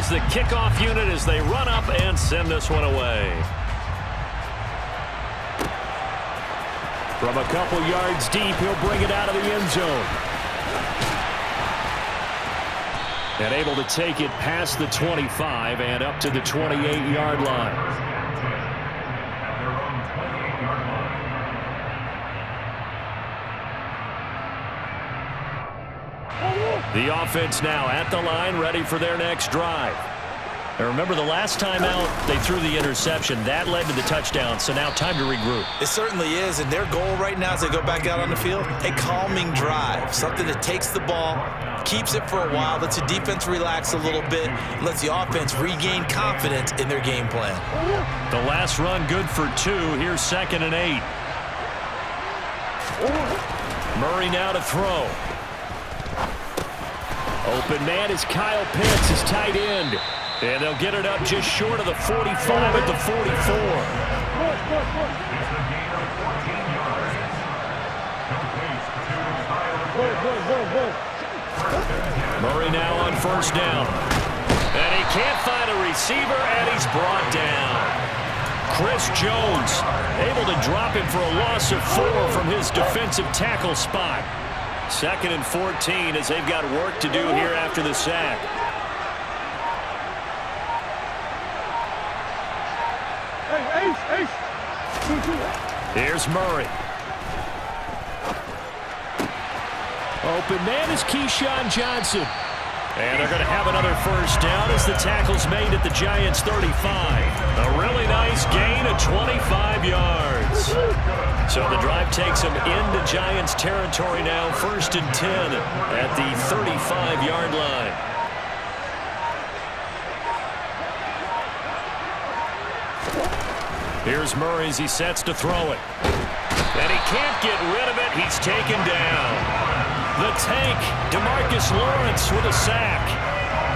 is the kickoff unit as they run up and send this one away. From a couple yards deep, he'll bring it out of the end zone. And able to take it past the 25 and up to the 28-yard line. The offense now at the line, ready for their next drive. And remember, the last time out, they threw the interception. That led to the touchdown, so now time to regroup. It certainly is, and their goal right now as they go back out on the field, a calming drive, something that takes the ball, keeps it for a while, lets the defense relax a little bit, and lets the offense regain confidence in their game plan. The last run good for 2. Here's 2nd and 8. Murray now to throw. Open man is Kyle Pitts, his tight end. And they'll get it up just short of the 45 at the 44. Murray now on 1st down. And he can't find a receiver, and he's brought down. Chris Jones able to drop him for a loss of 4 from his defensive tackle spot. 2nd and 14 as they've got work to do here after the sack. Here's Murray. Open man is Keyshawn Johnson. And they're going to have another 1st down as the tackle's made at the Giants' 35. A really nice gain of 25 yards. So the drive takes them into Giants territory now, 1st and 10 at the 35-yard line. Here's Murray as he sets to throw it. And he can't get rid of it. He's taken down. The tank, DeMarcus Lawrence with a sack.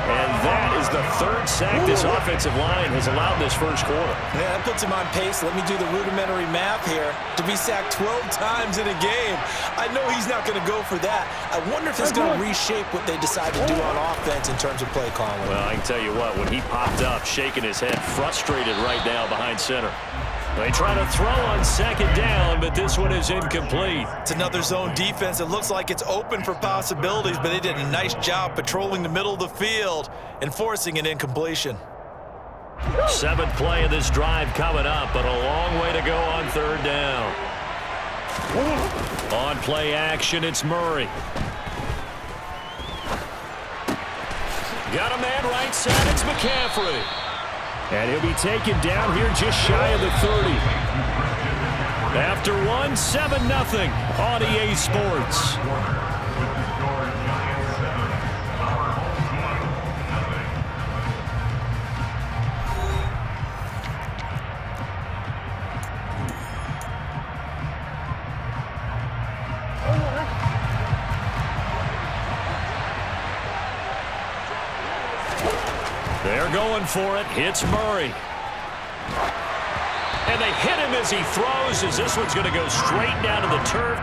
And that is the 3rd sack this offensive line has allowed this 1st quarter. Yeah, that puts him on pace. Let me do the rudimentary math here. To be sacked 12 times in a game, I know he's not going to go for that. I wonder if it's going to reshape what they decide to do on offense in terms of play calling. Well, I can tell you what, when he popped up, shaking his head, frustrated right now behind center. They try to throw on 2nd down, but this one is incomplete. It's another zone defense. It looks like it's open for possibilities, but they did a nice job patrolling the middle of the field and forcing an incompletion. 7th play of this drive coming up, but a long way to go on 3rd down. On play action, it's Murray. Got a man right side, it's McCaffrey. And he'll be taken down here just shy of the 30. After 7-0 on EA Sports. They're going for it. Hits Murray. And they hit him as he throws, as this one's going to go straight down to the turf.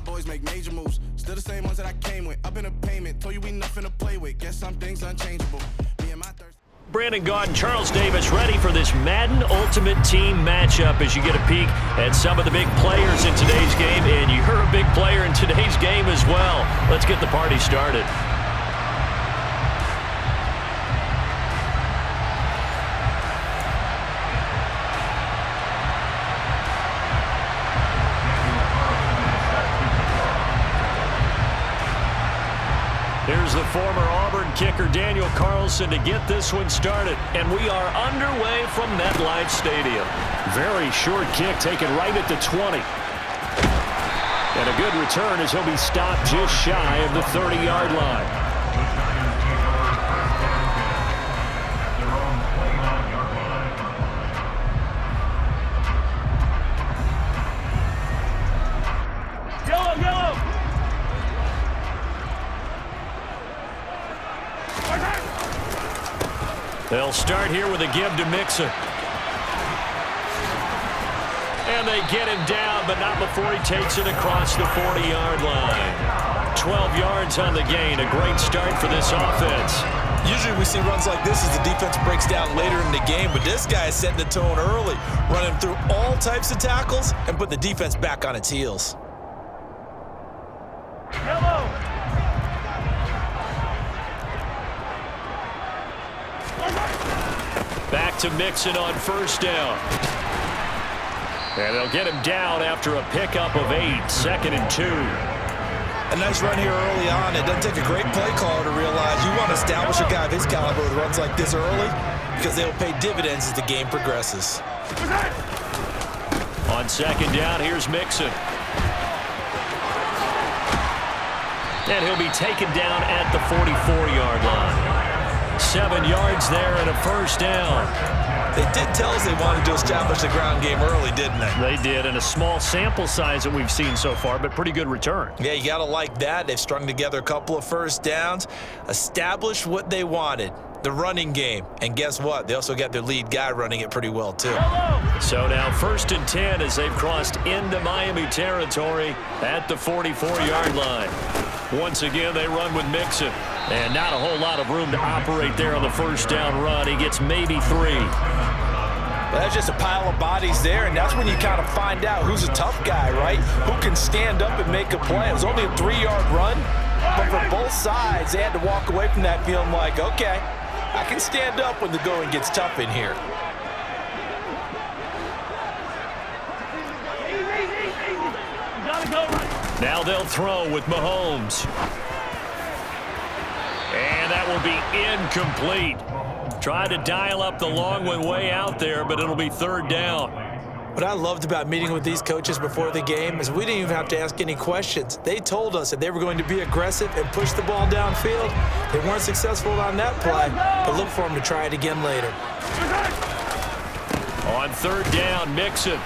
Boys make major moves, still the same ones that I came with. Up in a payment, told you we nothing to play with. Guess some things unchangeable. Me and my thirst. Brandon Gaudin, Charles Davis ready for this Madden Ultimate Team matchup as you get a peek at some of the big players in today's game. And you're a big player in today's game as well. Let's get the party started. Here's the former Auburn kicker, Daniel Carlson, to get this one started. And we are underway from MetLife Stadium. Very short kick taken right at the 20. And a good return as he'll be stopped just shy of the 30-yard line. They'll start here with a give to Mixon. And they get him down, but not before he takes it across the 40-yard line. 12 yards on the gain. A great start for this offense. Usually we see runs like this as the defense breaks down later in the game, but this guy is setting the tone early, running through all types of tackles and put the defense back on its heels. Back to Mixon on first down. And they'll get him down after a pickup of 8, 2nd and 2. A nice run here early on. It doesn't take a great play caller to realize you want to establish a guy of his caliber with runs like this early because they'll pay dividends as the game progresses. On 2nd down, here's Mixon. And he'll be taken down at the 44-yard line. 7 yards there and a first down. They did tell us they wanted to establish the ground game early, didn't they? They did, and a small sample size that we've seen so far, but pretty good return. Yeah, you got to like that. They've strung together a couple of first downs, established what they wanted, the running game. And guess what? They also got their lead guy running it pretty well, too. So now 1st and 10 as they've crossed into Miami territory at the 44-yard line. Once again, they run with Mixon. And not a whole lot of room to operate there on the first down run. He gets maybe 3. Well, that's just a pile of bodies there, and that's when you kind of find out who's a tough guy, right? Who can stand up and make a play. It was only a 3-yard run, but for both sides, they had to walk away from that feeling like, okay, I can stand up when the going gets tough in here. Now they'll throw with Mahomes. And that will be incomplete. Tried to dial up the long one way out there, but it'll be 3rd down. What I loved about meeting with these coaches before the game is we didn't even have to ask any questions. They told us that they were going to be aggressive and push the ball downfield. They weren't successful on that play, but look for them to try it again later. On 3rd down, Mixon.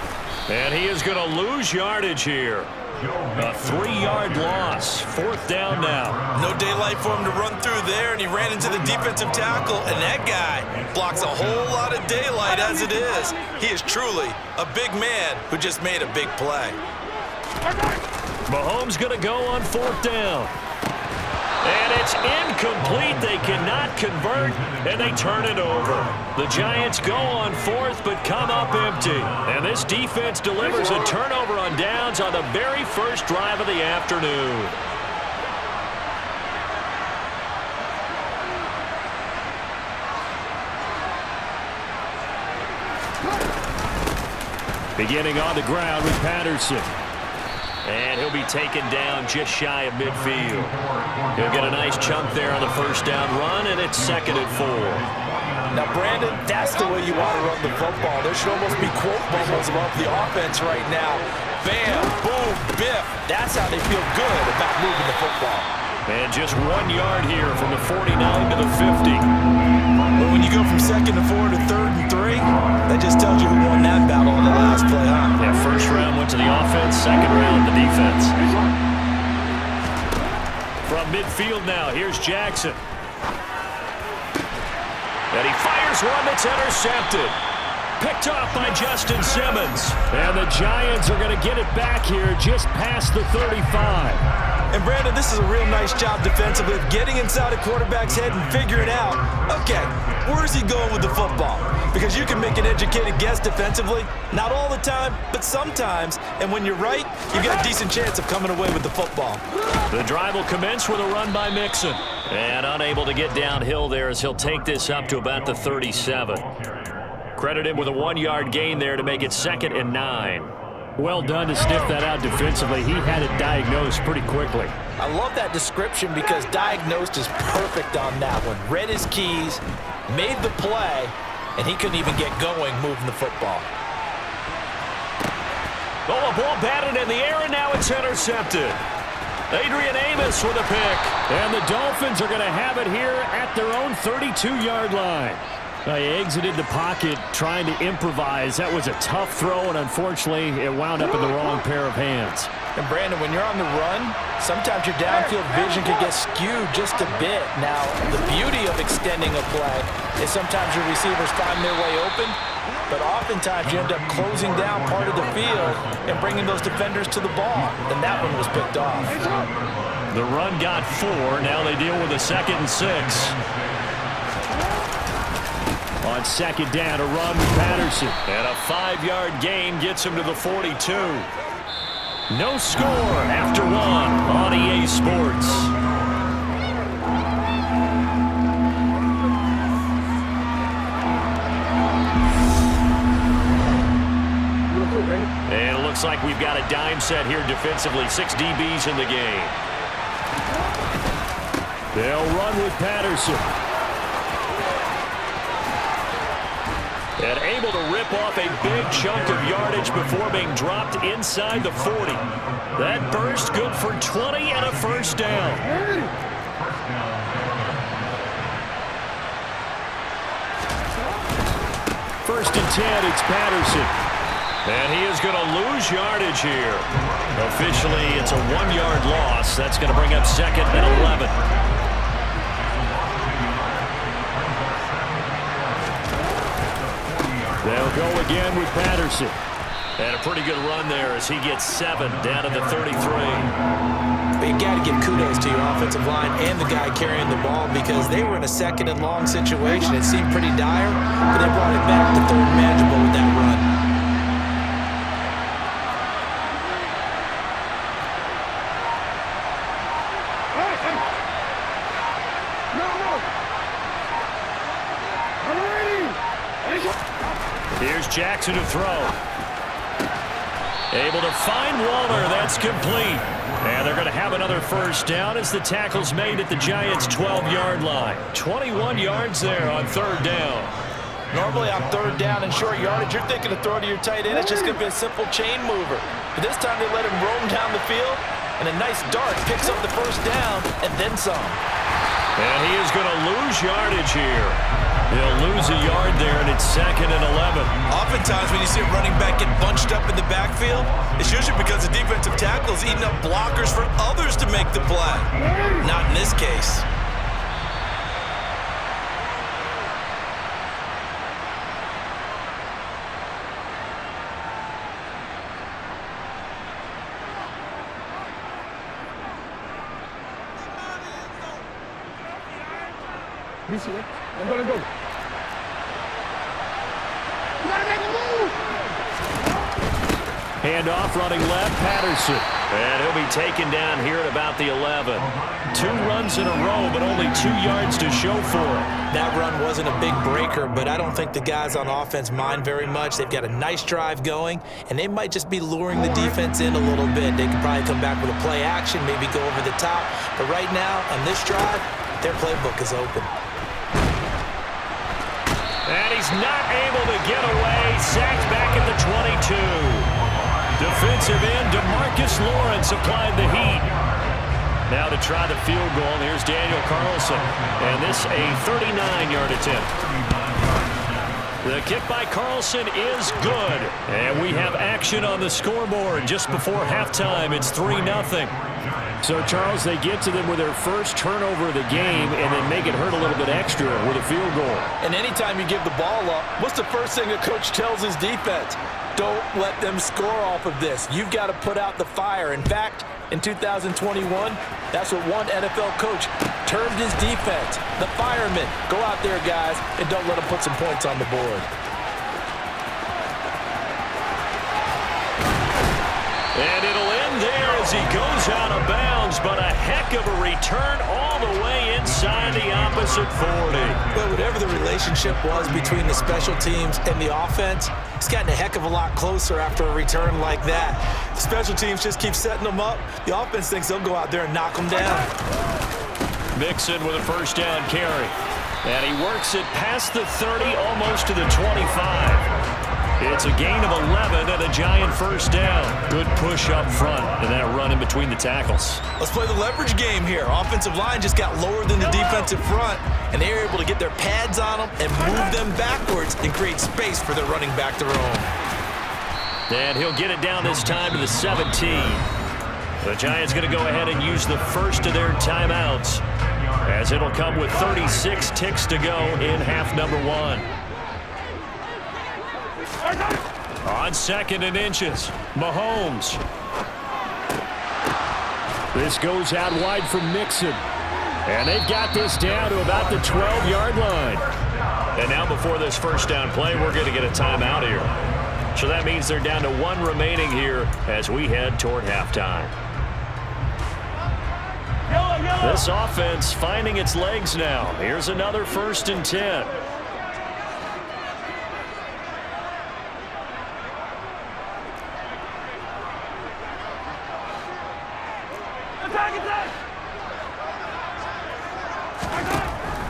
And he is going to lose yardage here. A 3-yard loss. 4th down now. No daylight for him to run through there, and he ran into the defensive tackle, and that guy blocks a whole lot of daylight as it is. He is truly a big man who just made a big play. Mahomes going to go on 4th down. And it's incomplete. They cannot convert, and they turn it over. The Giants go on 4th, but come up empty. And this defense delivers a turnover on downs on the very first drive of the afternoon. Beginning on the ground with Patterson. And he'll be taken down just shy of midfield. He'll get a nice chunk there on the first down run, and it's 2nd and 4. Now, Brandon, that's the way you want to run the football. There should almost be quote bubbles above the offense right now. Bam, boom, biff. That's how they feel good about moving the football. And just 1 yard here from the 49 to the 50. But when you go from 2nd and 4 to 3rd and 3, that just tells you who won that battle in the last play, huh? Yeah, first round went to the offense, 2nd round the defense. From midfield now, here's Jackson. And he fires one that's intercepted. Picked off by Justin Simmons. And the Giants are going to get it back here just past the 35. And, Brandon, this is a real nice job defensively of getting inside a quarterback's head and figuring out, okay, where is he going with the football? Because you can make an educated guess defensively, not all the time, but sometimes. And when you're right, you've got a decent chance of coming away with the football. The drive will commence with a run by Mixon. And unable to get downhill there as he'll take this up to about the 37. Credit him with a 1-yard gain there to make it 2nd and 9. Well done to sniff that out defensively. He had it diagnosed pretty quickly. I love that description because diagnosed is perfect on that one. Read his keys, made the play, and he couldn't even get going moving the football. Oh, a ball batted in the air, and now it's intercepted. Adrian Amos with a pick. And the Dolphins are going to have it here at their own 32-yard line. He exited the pocket trying to improvise. That was a tough throw, and unfortunately, it wound up in the wrong pair of hands. And Brandon, when you're on the run, sometimes your downfield vision can get skewed just a bit. Now, the beauty of extending a play is sometimes your receivers find their way open, but oftentimes you end up closing down part of the field and bringing those defenders to the ball. And that one was picked off. The run got 4. Now they deal with a 2nd and 6. On 2nd down, a run with Patterson. And a 5-yard gain gets him to the 42. No score after 1 on EA Sports. And it looks like we've got a dime set here defensively. 6 DBs in the game. They'll run with Patterson. And able to rip off a big chunk of yardage before being dropped inside the 40. That burst good for 20 and a first down. First and 10, it's Patterson. And he is going to lose yardage here. Officially, it's a 1-yard loss. That's going to bring up 2nd and 11. They'll go again with Patterson. And a pretty good run there as he gets 7 down to the 33. But you got to give kudos to your offensive line and the guy carrying the ball because they were in a 2nd and long situation. It seemed pretty dire, but they brought it back to 3rd and manageable with that run. Here's Jackson to throw. Able to find Waller. That's complete. And they're going to have another first down as the tackle's made at the Giants' 12-yard line. 21 yards there on 3rd down. Normally on 3rd down and short yardage, you're thinking to throw to your tight end. It's just going to be a simple chain mover. But this time they let him roam down the field, and a nice dart picks up the first down and then some. And he is going to lose yardage here. He'll lose a yard there, and it's 2nd and 11. Oftentimes when you see a running back get bunched up in the backfield, it's usually because the defensive tackle is eating up blockers for others to make the play. Not in this case. I'm gonna go. Handoff running left, Patterson. And he'll be taken down here at about the 11. 2 runs in a row, but only 2 yards to show for it. That run wasn't a big breaker, but I don't think the guys on offense mind very much. They've got a nice drive going, and they might just be luring the defense in a little bit. They could probably come back with a play action, maybe go over the top. But right now, on this drive, their playbook is open. And he's not able to get away. Sacked back at the 22. Defensive end DeMarcus Lawrence applied the heat. Now to try the field goal, here's Daniel Carlson. And this a 39-yard attempt. The kick by Carlson is good. And we have action on the scoreboard just before halftime. It's 3-0. So, Charles, they get to them with their first turnover of the game and then make it hurt a little bit extra with a field goal. And anytime you give the ball up, what's the first thing a coach tells his defense? Don't let them score off of this. You've got to put out the fire. In fact, in 2021, that's what one NFL coach termed his defense. The firemen. Go out there, guys, and don't let them put some points on the board. And it'll end there as he goes out of bounds, but a heck of a return all the way inside the opposite 40. But whatever the relationship was between the special teams and the offense, it's gotten a heck of a lot closer after a return like that. The special teams just keep setting them up. The offense thinks they'll go out there and knock them down. Mixon with a first down carry. And he works it past the 30, almost to the 25. It's a gain of 11 and a Giant first down. Good push up front and that run in between the tackles. Let's play the leverage game here. Offensive line just got lower than the defensive front, and they were able to get their pads on them and move them backwards and create space for their running back to roam. And he'll get it down this time to the 17. The Giants going to go ahead and use the first of their timeouts, as it'll come with 36 ticks to go in half number 1. On 2nd and inches, Mahomes. This goes out wide for Mixon. And they've got this down to about the 12-yard line. And now before this first down play, we're going to get a timeout here. So that means they're down to 1 remaining here as we head toward halftime. This offense finding its legs now. Here's another 1st and 10.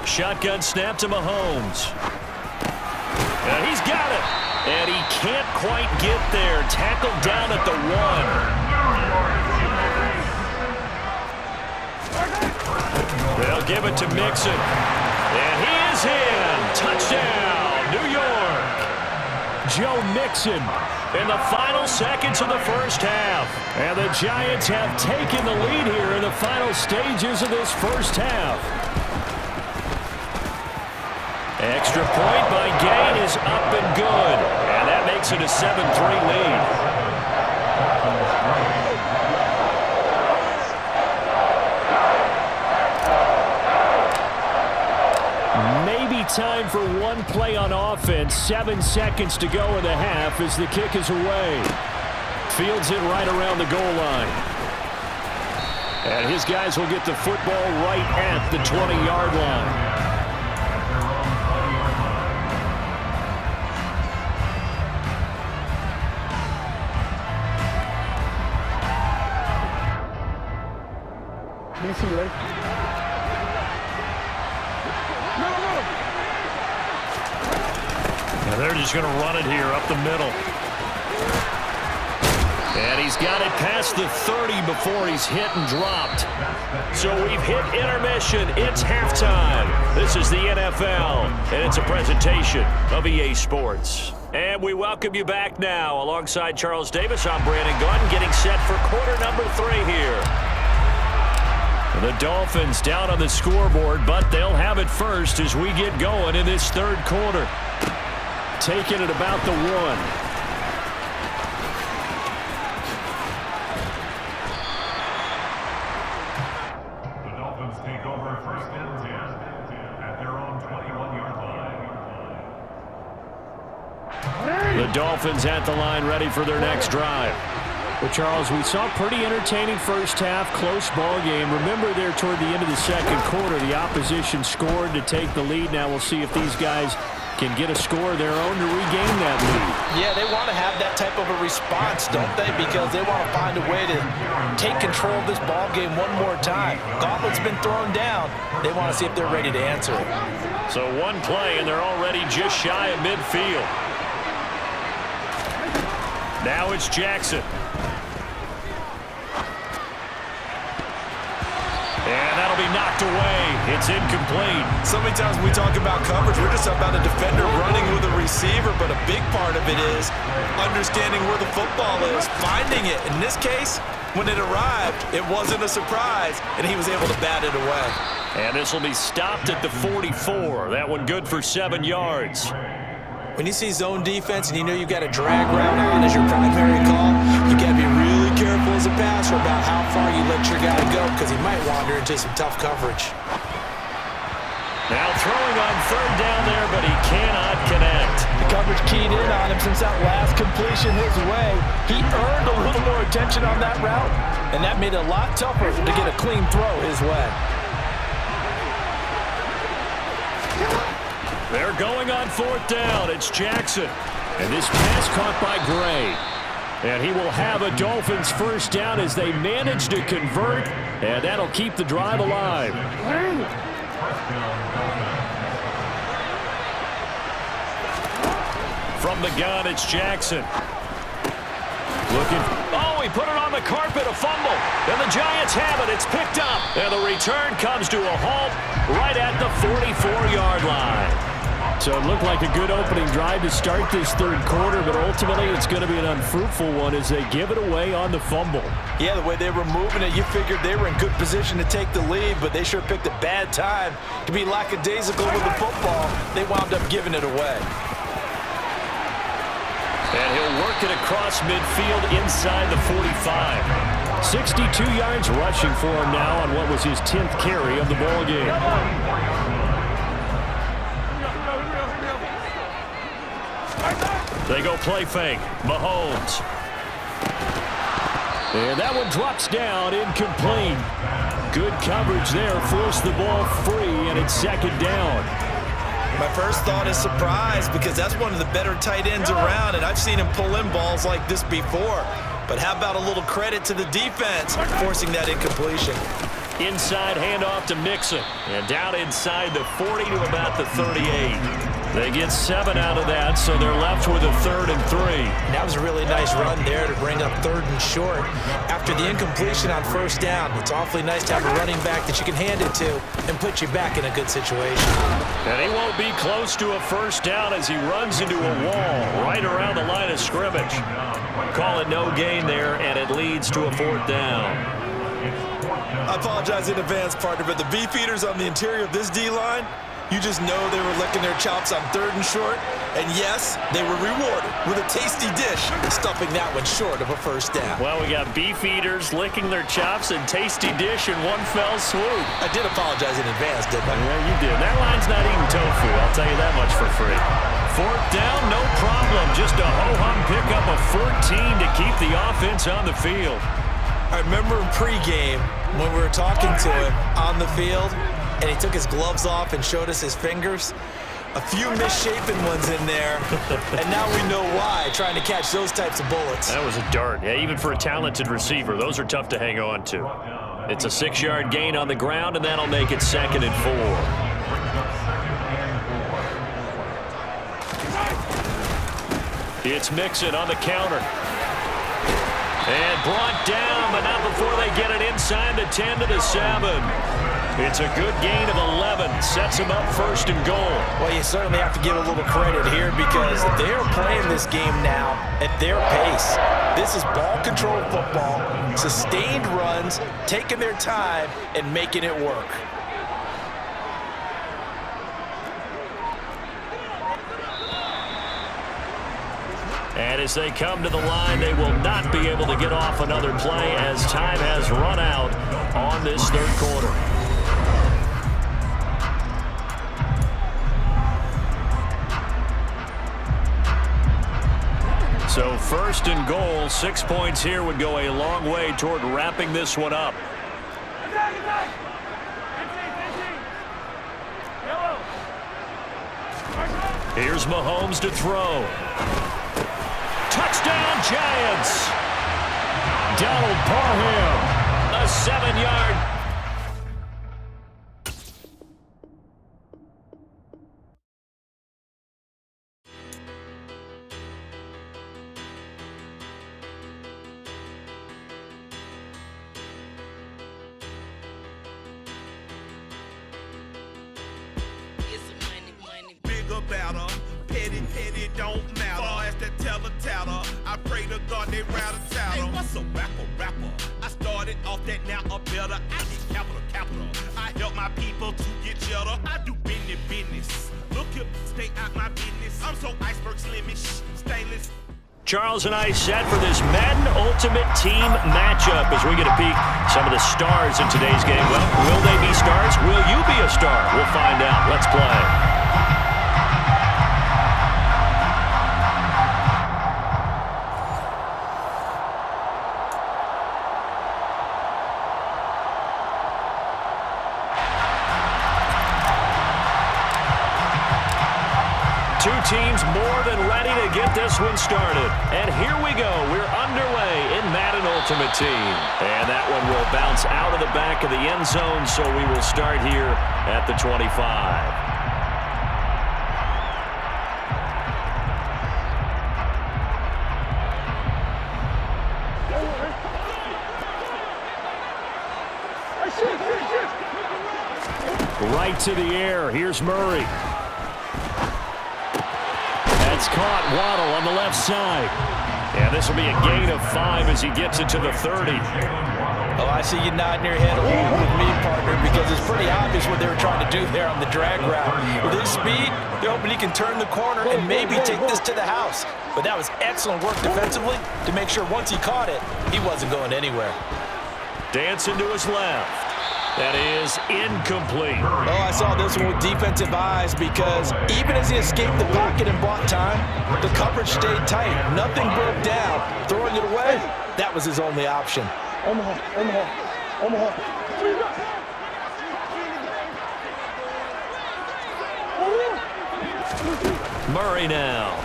Shotgun snap to Mahomes. And he's got it. And he can't quite get there. Tackled down at the 1. They'll give it to Mixon. And he is in. Touchdown, New York. Joe Mixon in the final seconds of the first half. And the Giants have taken the lead here in the final stages of this first half. Extra point by Gain is up and good. And that makes it a 7-3 lead. Maybe time for one play on offense. 7 seconds to go in the half as the kick is away. Fields it right around the goal line. And his guys will get the football right at the 20-yard line. Easy, right? Now they're just going to run it here up the middle. And he's got it past the 30 before he's hit and dropped. So we've hit intermission. It's halftime. This is the NFL, and it's a presentation of EA Sports. And we welcome you back now. Alongside Charles Davis, I'm Brandon Gunn, getting set for quarter number 3 here. The Dolphins down on the scoreboard, but they'll have it first as we get going in this third quarter. Taking it about the 1. The Dolphins take over 1st and 10 at their own 21-yard line. The Dolphins at the line, ready for their next drive. Well, Charles, we saw a pretty entertaining first half, close ball game. Remember there toward the end of the second quarter, the opposition scored to take the lead. Now we'll see if these guys can get a score of their own to regain that lead. Yeah, they want to have that type of a response, don't they? Because they want to find a way to take control of this ball game one more time. Gauntlet's been thrown down. They want to see if they're ready to answer it. So one play, and they're already just shy of midfield. Now it's Jackson. And that'll be knocked away. It's incomplete. So many times when we talk about coverage, we're just about a defender running with a receiver, but a big part of it is understanding where the football is, finding it. In this case, when it arrived, it wasn't a surprise, and he was able to bat it away. And this will be stopped at the 44. That one good for 7 yards. When you see zone defense and you know you've got a drag route on as your primary call, you got to be really careful as a passer about how far you let your guy go because he might wander into some tough coverage. Now throwing on 3rd down there, but he cannot connect. The coverage keyed in on him since that last completion his way. He earned a little more attention on that route, and that made it a lot tougher to get a clean throw his way. They're going on 4th down. It's Jackson. And this pass caught by Gray. And he will have a Dolphins first down as they manage to convert. And that'll keep the drive alive. From the gun, it's Jackson. Looking. Oh, he put it on the carpet, a fumble. And the Giants have it. It's picked up. And the return comes to a halt right at the 44-yard line. So it looked like a good opening drive to start this third quarter, but ultimately it's going to be an unfruitful one as they give it away on the fumble. Yeah, the way they were moving it, you figured they were in good position to take the lead, but they sure picked a bad time to be lackadaisical with the football. They wound up giving it away. And he'll work it across midfield inside the 45. 62 yards rushing for him now on what was his 10th carry of the ball game. They go play fake. Mahomes. And that one drops down, incomplete. Good coverage there, forced the ball free, and it's second down. My first thought is surprise because that's one of the better tight ends around, and I've seen him pull in balls like this before. But how about a little credit to the defense forcing that incompletion? Inside handoff to Mixon. And down inside the 40 to about the 38. They get 7 out of that, so they're left with a 3rd and 3. That was a really nice run there to bring up 3rd and short. After the incompletion on first down, it's awfully nice to have a running back that you can hand it to and put you back in a good situation. And he won't be close to a first down as he runs into a wall right around the line of scrimmage. Call it no gain there, and it leads to a 4th down. I apologize in advance, partner, but the beefeaters on the interior of this D-line, you just know they were licking their chops on 3rd and short. And yes, they were rewarded with a tasty dish, stuffing that one short of a first down. Well, we got beefeaters licking their chops and tasty dish in one fell swoop. I did apologize in advance, didn't I? Yeah, you did. That line's not eating tofu, I'll tell you that much for free. 4th down, no problem. Just a ho-hum pickup of 14 to keep the offense on the field. I remember in pregame when we were talking to him on the field, and he took his gloves off and showed us his fingers. A few misshapen ones in there, and now we know why, trying to catch those types of bullets. That was a dart. Yeah, even for a talented receiver, those are tough to hang on to. It's a 6-yard gain on the ground, and that'll make it 2nd and 4. It's Mixon on the counter. And brought down, but not before they get it inside the 10 to the 7. It's a good gain of 11. Sets them up 1st and goal. Well, you certainly have to give a little credit here because they're playing this game now at their pace. This is ball control football, sustained runs, taking their time, and making it work. And as they come to the line, they will not be able to get off another play as time has run out on this 3rd quarter. So 1st and goal, 6 points here would go a long way toward wrapping this one up. Here's Mahomes to throw. Touchdown, Giants! Donald Parham, a 7-yard. Better, petty, don't matter. Far as that teller, I pray to God they rattle tattle. Hey, what's a rapper? I started off that, now a better. I get capital. I help my people to get cheddar. I do business. Look here, stay out my business. I'm so iceberg slimish, stainless. Charles and I set for this Madden Ultimate Team matchup as we get a peek some of the stars in today's game. Well, will they be stars? Will you be a star? We'll find out. Let's play. Two teams more than ready to get this one started. And here we go. We're underway in Madden Ultimate Team. And that one will bounce out of the back of the end zone, so we will start here at the 25. Right to the air. Here's Murray. That's caught. Waddle on the left side. And this will be a gain of 5 as he gets it to the 30. Oh, I see you nodding your head along with me, partner, because it's pretty obvious what they were trying to do there on the drag route. With his speed, they're hoping he can turn the corner and maybe take this to the house. But that was excellent work defensively to make sure once he caught it, he wasn't going anywhere. Dancing to his left. That is incomplete. Oh, I saw this one with defensive eyes because even as he escaped the pocket and bought time, the coverage stayed tight. Nothing broke down. Throwing it away, that was his only option. Omaha. Murray now.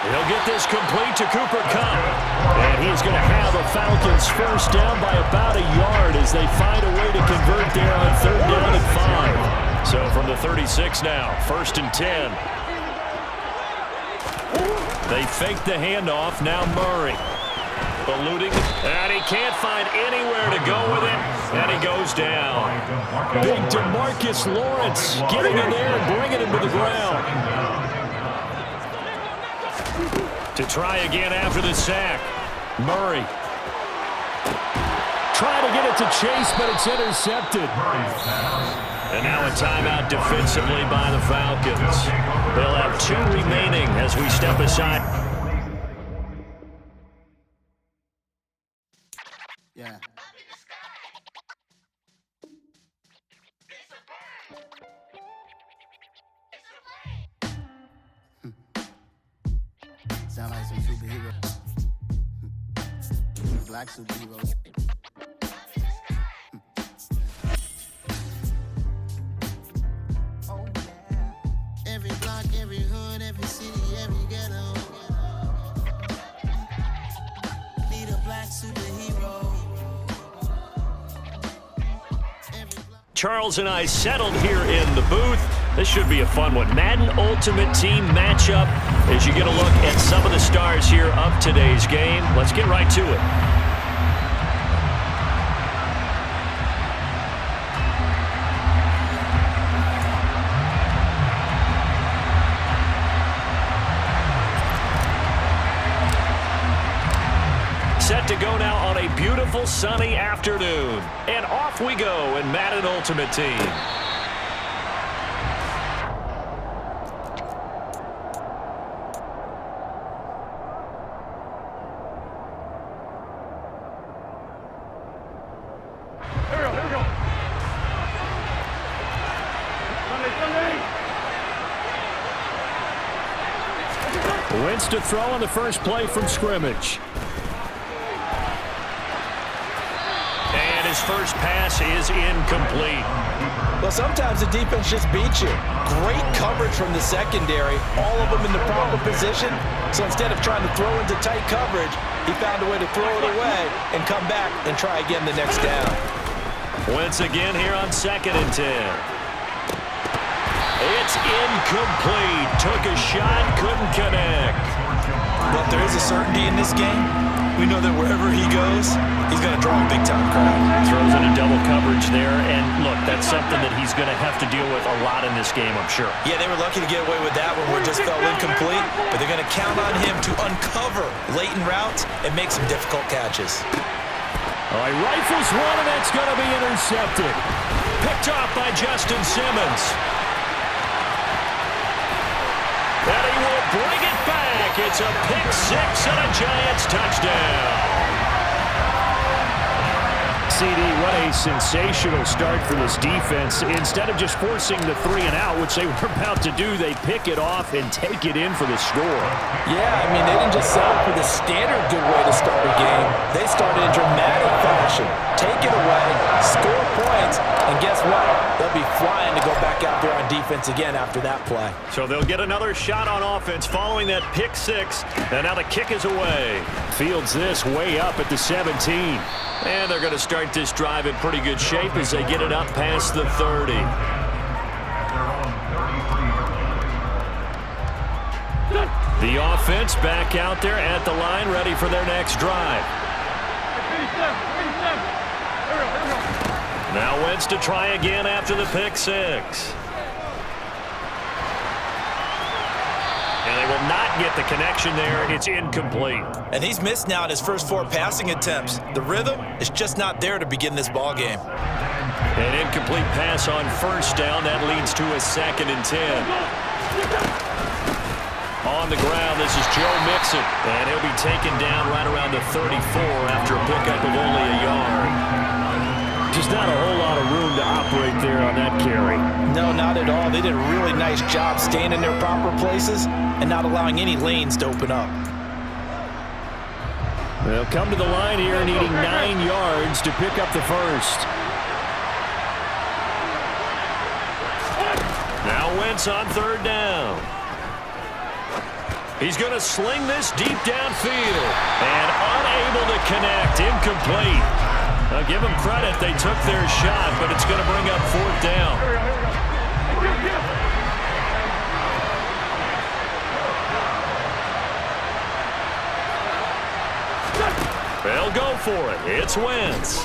He'll get this complete to Cooper Kupp. And he's going to have a Falcons first down by about a yard as they find a way to convert there on 3rd down and 5. So from the 36 now, 1st and 10. They fake the handoff. Now Murray. Eluding, and he can't find anywhere to go with it, and he goes down. Big DeMarcus Lawrence getting in there and bringing him to the ground. To try again after the sack. Murray. Trying to get it to Chase, but it's intercepted. And now a timeout defensively by the Falcons. They'll have 2 remaining as we step aside. Yeah. Sound like some superheroes. Black superheroes. Oh yeah. Every block, every hood, every city, every ghetto. Need a black superhero. Charles and I settled here in the booth. This should be a fun one. Madden Ultimate Team matchup as you get a look at some of the stars here of today's game. Let's get right to it. Set to go now on a beautiful sunny afternoon. And off we go in Madden Ultimate Team. Here we go. Sunday. Wentz to throw on the first play from scrimmage. His first pass is incomplete. Well, sometimes the defense just beats you. Great coverage from the secondary, all of them in the proper position. So instead of trying to throw into tight coverage, he found a way to throw it away and come back and try again the next down. Wentz again here on 2nd and 10. It's incomplete. Took a shot, couldn't connect. But there is a certainty in this game. We know that wherever he goes, he's going to draw a big-time crowd. Throws in a double coverage there, and look, that's something that he's going to have to deal with a lot in this game, I'm sure. Yeah, they were lucky to get away with that one where it just fell incomplete, but they're going to count on him to uncover latent routes and make some difficult catches. All right, rifles one, and that's going to be intercepted. Picked off by Justin Simmons. And he will bring it back. It's a pick 6 and a Giants touchdown. CD, what a sensational start for this defense. Instead of just forcing the 3 and out, which they were about to do, they pick it off and take it in for the score. Yeah, I mean, they didn't just settle for the standard good way to start a game. They started in dramatic fashion. Take it away, score points, and guess what? They'll be flying to go back out there on defense again after that play. So they'll get another shot on offense following that pick 6, and now the kick is away. Fields this way up at the 17. And they're going to start this drive in pretty good shape as they get it up past the 30. The offense back out there at the line, ready for their next drive. Now Now Wentz to try again after the pick six. And they will not get the connection there. It's incomplete. And he's missed now in his first 4 passing attempts. The rhythm is just not there to begin this ball game. An incomplete pass on first down. That leads to a 2nd and 10. On the ground, this is Joe Mixon. And he'll be taken down right around the 34 after a pickup of only a yard. Just not a whole lot of room to operate there on that carry. No, not at all. They did a really nice job staying in their proper places and not allowing any lanes to open up. They'll come to the line here needing 9 yards to pick up the first. Now Wentz on 3rd down. He's going to sling this deep downfield and unable to connect. Incomplete. Now give them credit. They took their shot, but it's going to bring up 4th down. They'll go for it. It's Wentz.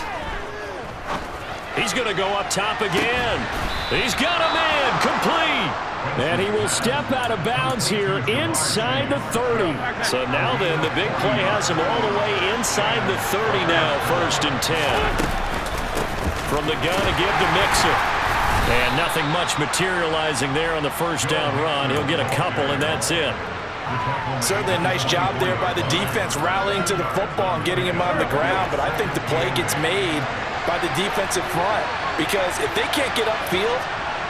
He's going to go up top again. He's got a man. Complete. And he will step out of bounds here inside the 30. So now then, the big play has him all the way inside the 30 now, 1st and 10. From the gun to give to Mixon. And nothing much materializing there on the 1st down run. He'll get a couple, and that's it. Certainly a nice job there by the defense rallying to the football and getting him on the ground. But I think the play gets made by the defensive front. Because if they can't get upfield,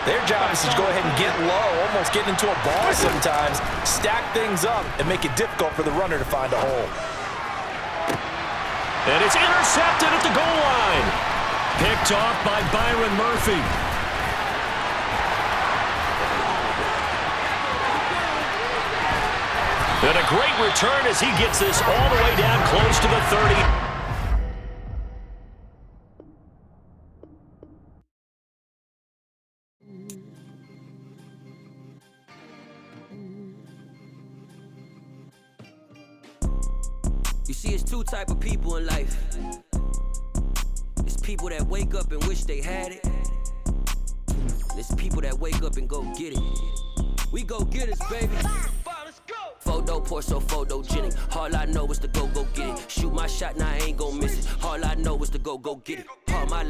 their job is to go ahead and get low, almost get into a ball sometimes, stack things up, and make it difficult for the runner to find a hole. And it's intercepted at the goal line. Picked off by Byron Murphy. And a great return as he gets this all the way down close to the 30. You see, it's 2 type of people in life. It's people that wake up and wish they had it. And it's people that wake up and go get it. We go get it, baby. Photo poor, so photogenic. All I know is to go get it. Shoot my shot, now I ain't gon' miss it. All I know is to go get it. All my life.